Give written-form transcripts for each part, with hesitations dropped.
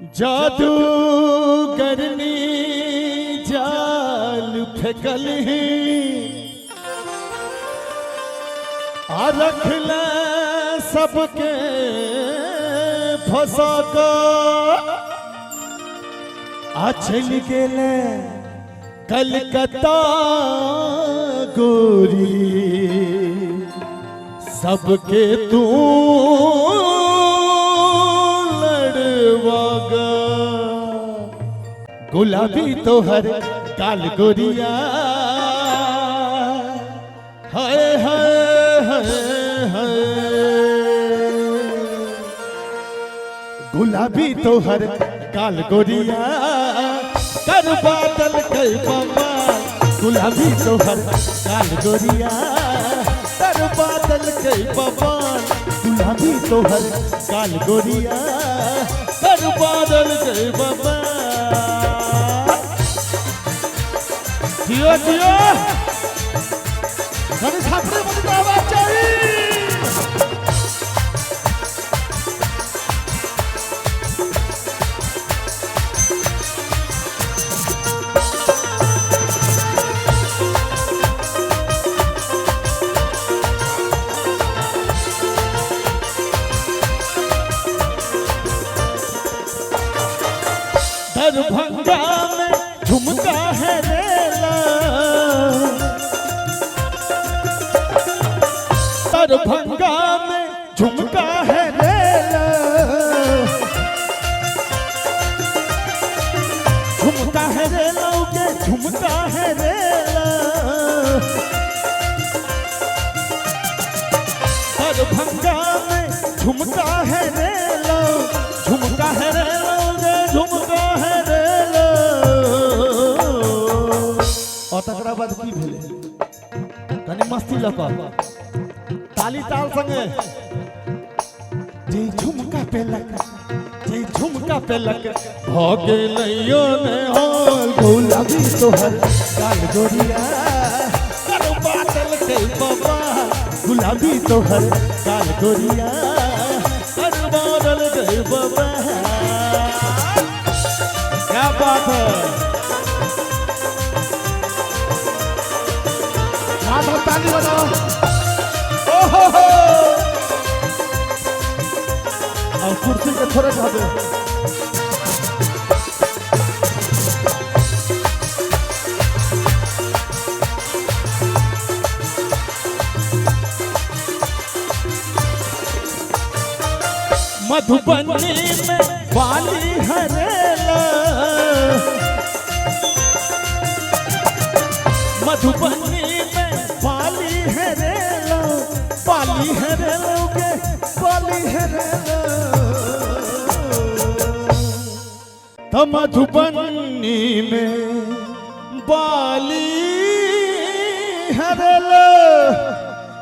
जादू करनी जाल फेंकल ही आ रख ले सबके फंसा का आ चल गेले कलकत्ता गोरी सबके तू लड़वागा गुलाबी तोहर काल गोरिया हाय हाय हाय हाय गुलाबी तोहर काल गोरिया कर बादल कई बाबा गुलाबी तोहर काल गोरिया कर बादल कई बाबा गुलाबी तोहर काल गोरिया कर बादल कई बाबा जियो जियो घरे छापरे मुझे आवाज चाहिए दरभंगा में झुमका है रेला दरभंगा में झुमका है रेला झुमका है रेला के झुमका है रेला दरभंगा में झुमका है रेला झुमका है रेला झुमका है रेला और तकरा बाद की भेले कनी मस्ती लगा ताली ताल संगे जे झुमका पे लग हो गेलयो ने होल गुलाबी तोहर काल गोरिया कर बादल के बाबा गुलाबी तोहर काल गोरिया कर बादल के बाबा क्या बात है हाथ ताली बजाओ ओहो हो और कुर्सी के थोड़े खा दो मधुबनी में बाली हरेला मधुबनी में बाली हरेला के बाली हरेला तो मधुबनी में बाली हरेला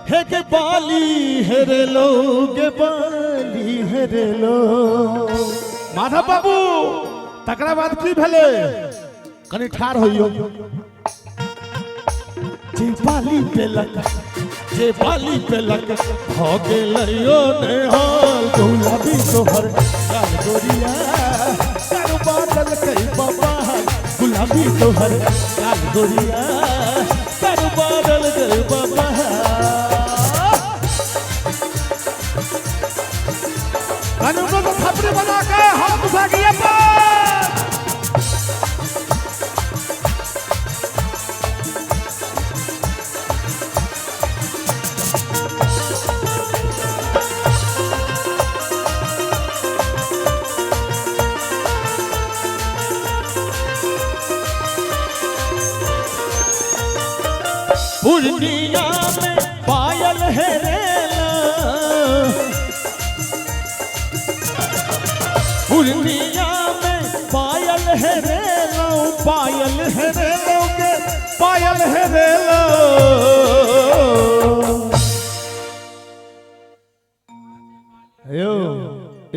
है के बाली हरेलो के बाली हरेलो माधव बाबू तकरा बाद की भेले कनी ठार होइयो जे बाली पे लग हो गेलयो ने हाल गुलाबी तोहर काल गोरिया कर बादल कई बाबा गुलाबी तोहर काल गोरिया कर बादल कई बाबा कानूनों को खपरी बना के हम घुसा गया पूर्णिया में पायल है रेला पूर्णिया में पायल है रेला के पायल है रेला यो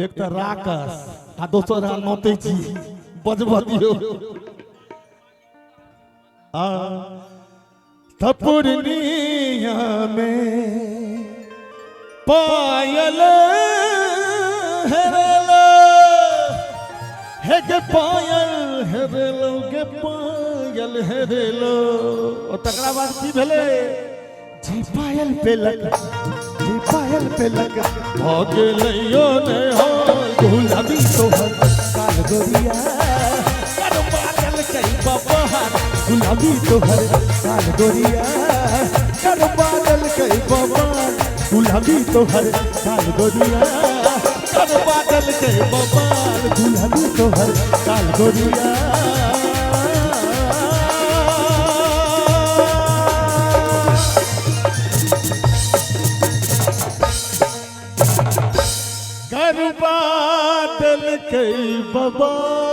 एक तो राकस आ दोसर नौते जी बजबतियो पूर्णिया में पायल है हे गे पायल हेरेलो गे पायल हेरेलो और तकरा बाद की भेले जी पायल पे लग भागे लइयो ने हाल गुलाबी तोहर काल गोरिया कर बादल कई बबहार गुलाबी तोहर काल गोरिया कर बादल कई बबहार गुलाबी तोहर काल गोरिया कर बादल कई बबहार गुलाबी तोहर काल गोरिया कर बादल कई बबहार